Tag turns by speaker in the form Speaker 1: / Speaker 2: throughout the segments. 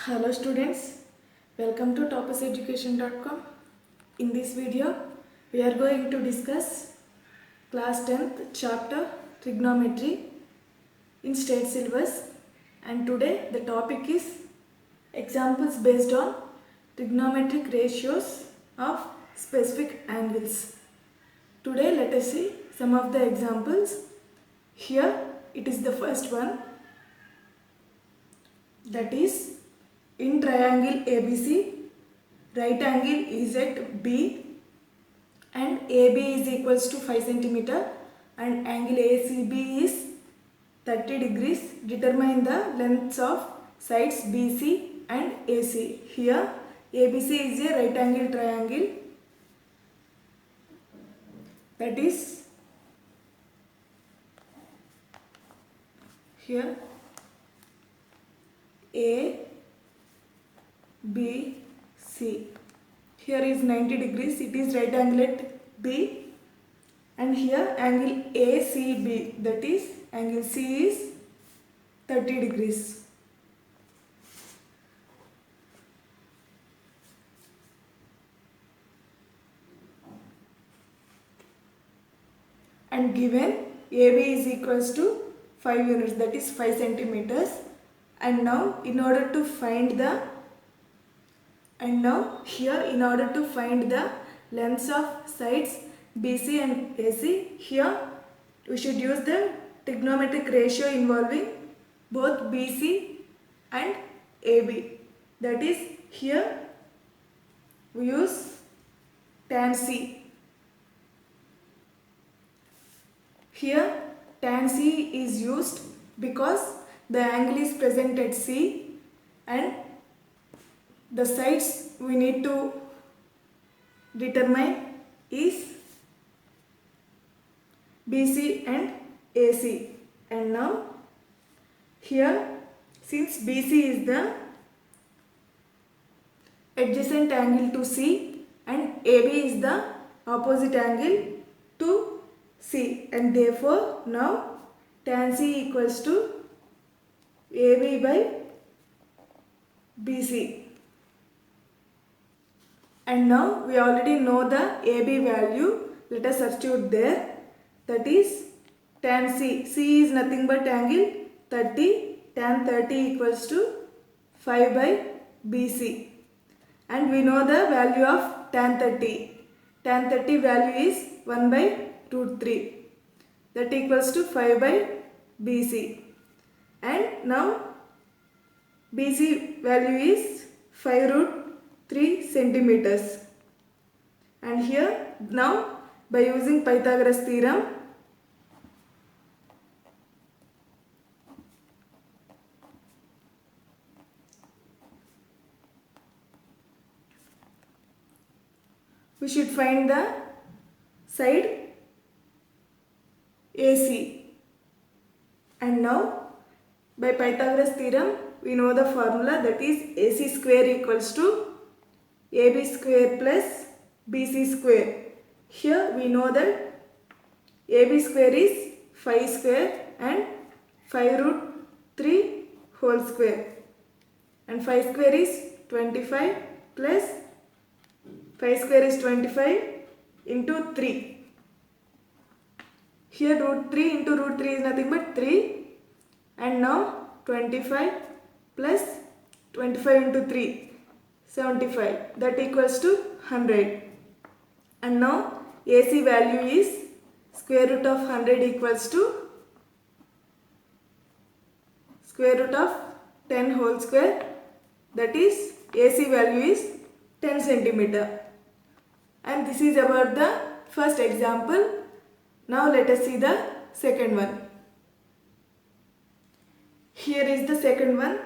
Speaker 1: Hello students, welcome to topuseducation.com. In this video, we are going to discuss class 10th chapter trigonometry in state syllabus, and today the topic is examples based on trigonometric ratios of specific angles. Today let us see some of the examples. Here it is the first one, that is, in triangle ABC, right angle is at B and AB is equals to 5 cm and angle ACB is 30 degrees. Determine the lengths of sides BC and AC. Here ABC is a right angle triangle, that is, here A, B, C. Here is 90 degrees, it is right angle at B, and here angle ACB, that is angle C, is 30 degrees. And given AB is equals to 5 units, that is 5 centimeters. And now in order to find the lengths of sides BC and AC, here we should use the trigonometric ratio involving both BC and AB. That is, here we use tan C. Here tan C is used because the angle is present at C and the sides we need to determine is BC and AC. And now here, since BC is the adjacent angle to C and AB is the opposite angle to C, and therefore now tan C equals to AB by BC. And now we already know the AB value. Let us substitute there. That is tan C. C is nothing but angle 30. Tan 30 equals to 5 by BC. And we know the value of tan 30. Tan 30 value is 1 by root 3. That equals to 5 by BC. And now BC value is 5 root 3 centimeters. And here now by using Pythagoras theorem, we should find the side AC. And now by Pythagoras theorem we know the formula, that is AC square equals to AB square plus BC square. Here we know that AB square is 5 square and 5 root 3 whole square, and 5 square is 25 plus 5 square is 25 into 3. Here root 3 into root 3 is nothing but 3, and now 25 plus 25 into 3, 75, that equals to 100. And now AC value is square root of 100 equals to square root of 10 whole square, that is AC value is 10 centimeter. And this is about the first example. Now let us see the second one. Here is the second one,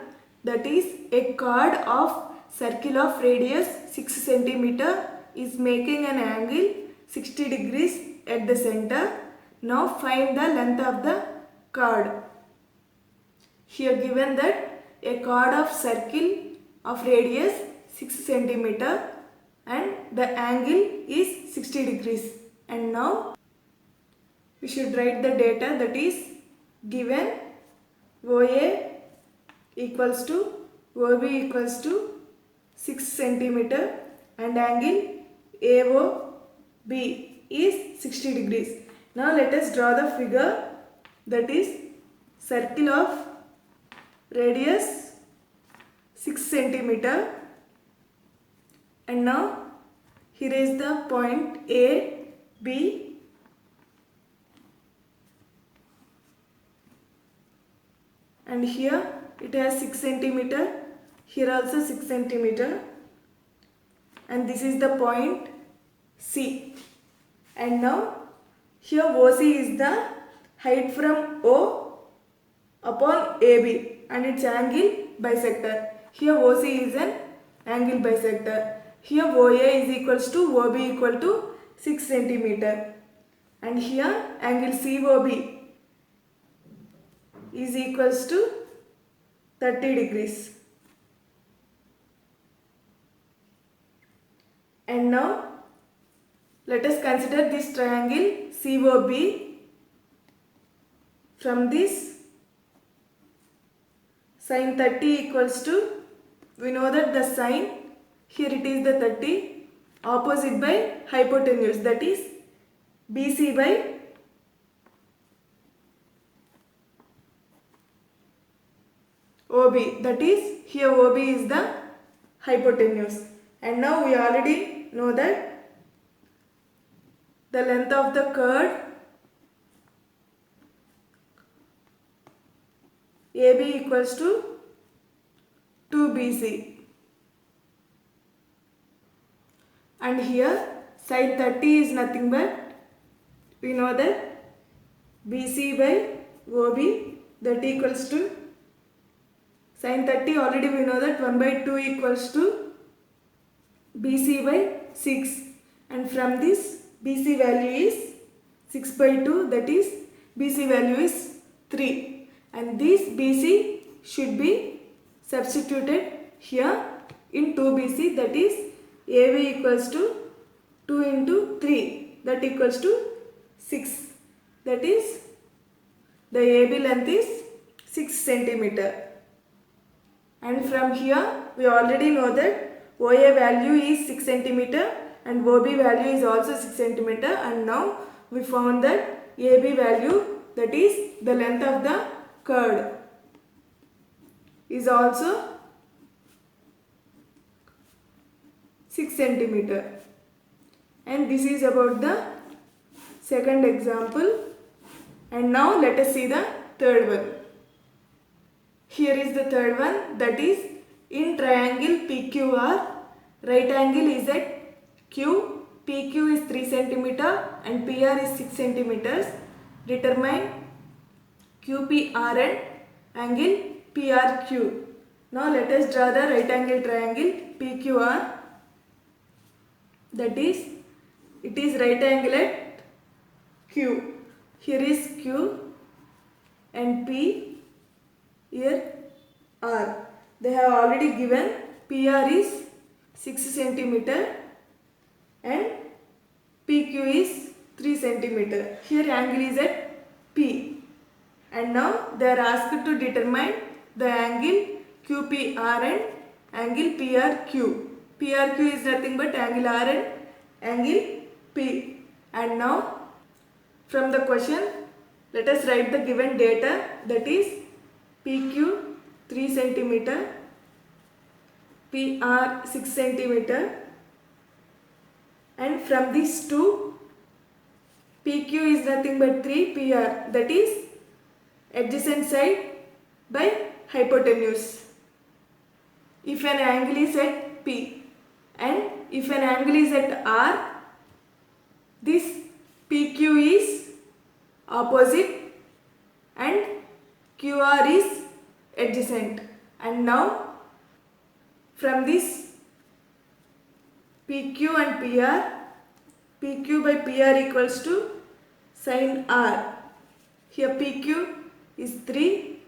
Speaker 1: that is, a chord of circle of radius 6 cm is making an angle 60 degrees at the center. Now find the length of the chord. Here given that a chord of circle of radius 6 cm and the angle is 60 degrees. And now we should write the data, that is, given OA equals to OB equals to 6 centimeter and angle AOB is 60 degrees. Now let us draw the figure, that is circle of radius 6 centimeter, and now here is the point A, B, and here it has 6 centimeter, here also 6 centimeter, and this is the point C. And now here OC is the height from O upon AB and its angle bisector. Here OC is an angle bisector. Here OA is equals to OB equal to 6 centimeter, and here angle COB is equals to 30 degrees. And now let us consider this triangle COB. From this, sin 30 equals to, we know that the sine, here it is the 30, opposite by hypotenuse, that is BC by OB, that is here OB is the hypotenuse. And now we already know that the length of the chord AB equals to 2BC, and here side 30 is nothing but, we know that BC by OB, that equals to sin 30, already we know that 1 by 2 equals to BC by 6, and from this BC value is 6 by 2, that is BC value is 3, and this BC should be substituted here in 2BC, that is AB equals to 2 into 3, that equals to 6, that is the AB length is 6 centimeter. And from here we already know that OA value is 6 centimeter and OB value is also 6 centimeter, and now we found that AB value, that is the length of the chord, is also 6 centimeter. And this is about the second example. And now let us see the third one. Here is the third one, that is in triangle PQR, right angle is at Q, PQ is 3 centimeter and PR is 6 centimeters. Determine QPRN angle PRQ. Now let us draw the right angle triangle PQR, that is it is right angle at Q. Here is Q and P, here R. They have already given PR is 6 centimeter and PQ is 3 centimeter. Here angle is at P, and now they are asked to determine the angle QPR and angle PRQ. PRQ is nothing but angle R and angle P. And now from the question, let us write the given data, that is PQ 3 centimeter, PR 6 centimeter, and from these two, PQ is nothing but 3, PR, that is adjacent side by hypotenuse. If an angle is at P and if an angle is at R, this PQ is opposite and QR is adjacent. And now from this PQ and PR, PQ by PR equals to sin R. Here PQ is 3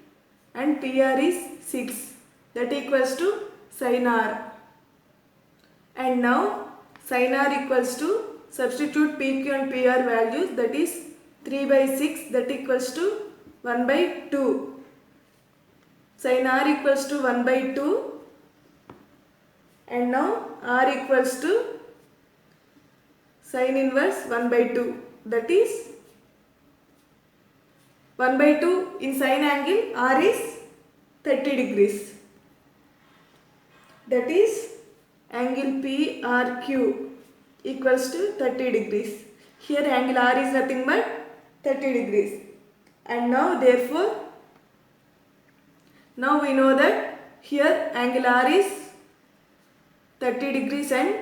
Speaker 1: and PR is 6, that equals to sin R. And now sin R equals to, substitute PQ and PR values, that is 3 by 6, that equals to 1 by 2. sin r equals to 1 by 2, and now r equals to sin inverse 1 by 2, that is 1 by 2 in sine angle r is 30 degrees, that is angle PRQ equals to 30 degrees. Here angle r is nothing but 30 degrees, and now therefore now we know that here angle r is 30 degrees and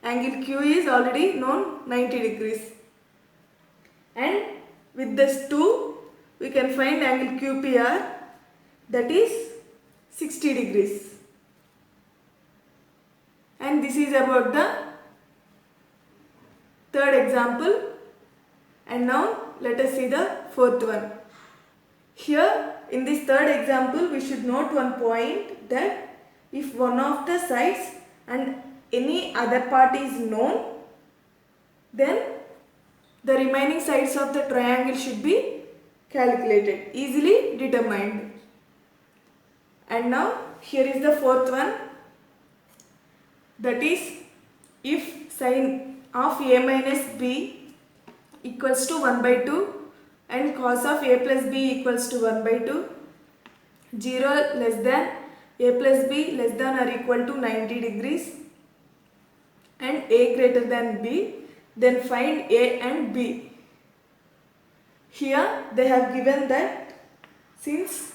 Speaker 1: angle Q is already known 90 degrees, and with this 2 we can find angle QPR, that is 60 degrees. And this is about the third example, and now let us see the fourth one. Here in this third example we should note one point, that if one of the sides and any other part is known, then the remaining sides of the triangle should be calculated, easily determined. And now here is the fourth one, that is if sin of a minus b equals to 1 by 2 and cos of a plus b equals to 1 by 2, 0 less than a plus b less than or equal to 90 degrees and a greater than b, then find a and b. Here they have given that since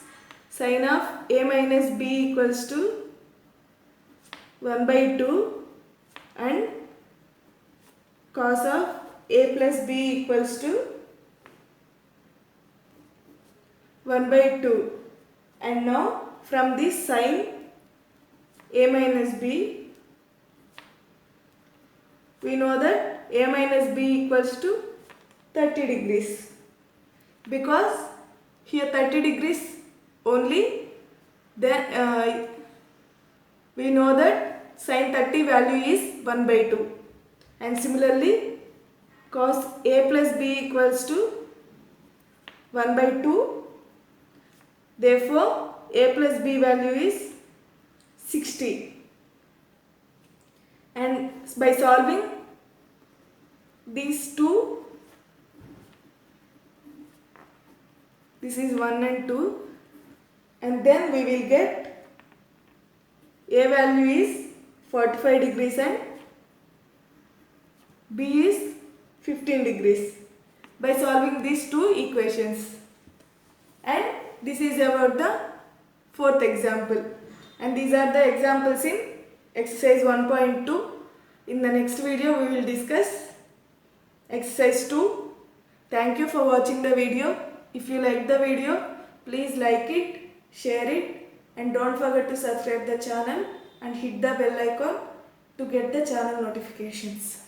Speaker 1: sin of a minus b equals to 1 by 2 and cos of a plus b equals to 1 by 2, and now from this sin a minus b we know that a minus b equals to 30 degrees, because here 30 degrees only, then we know that sin 30 value is 1 by 2, and similarly cos a plus b equals to 1 by 2, therefore a plus b value is 60, and by solving these two, this is 1 and 2, and then we will get a value is 45 degrees and b is 15 degrees by solving these two equations. And this is about the fourth example, and these are the examples in exercise 1.2. In the next video we will discuss exercise 2. Thank you for watching the video. If you like the video, please like it, share it, and don't forget to subscribe the channel and hit the bell icon to get the channel notifications.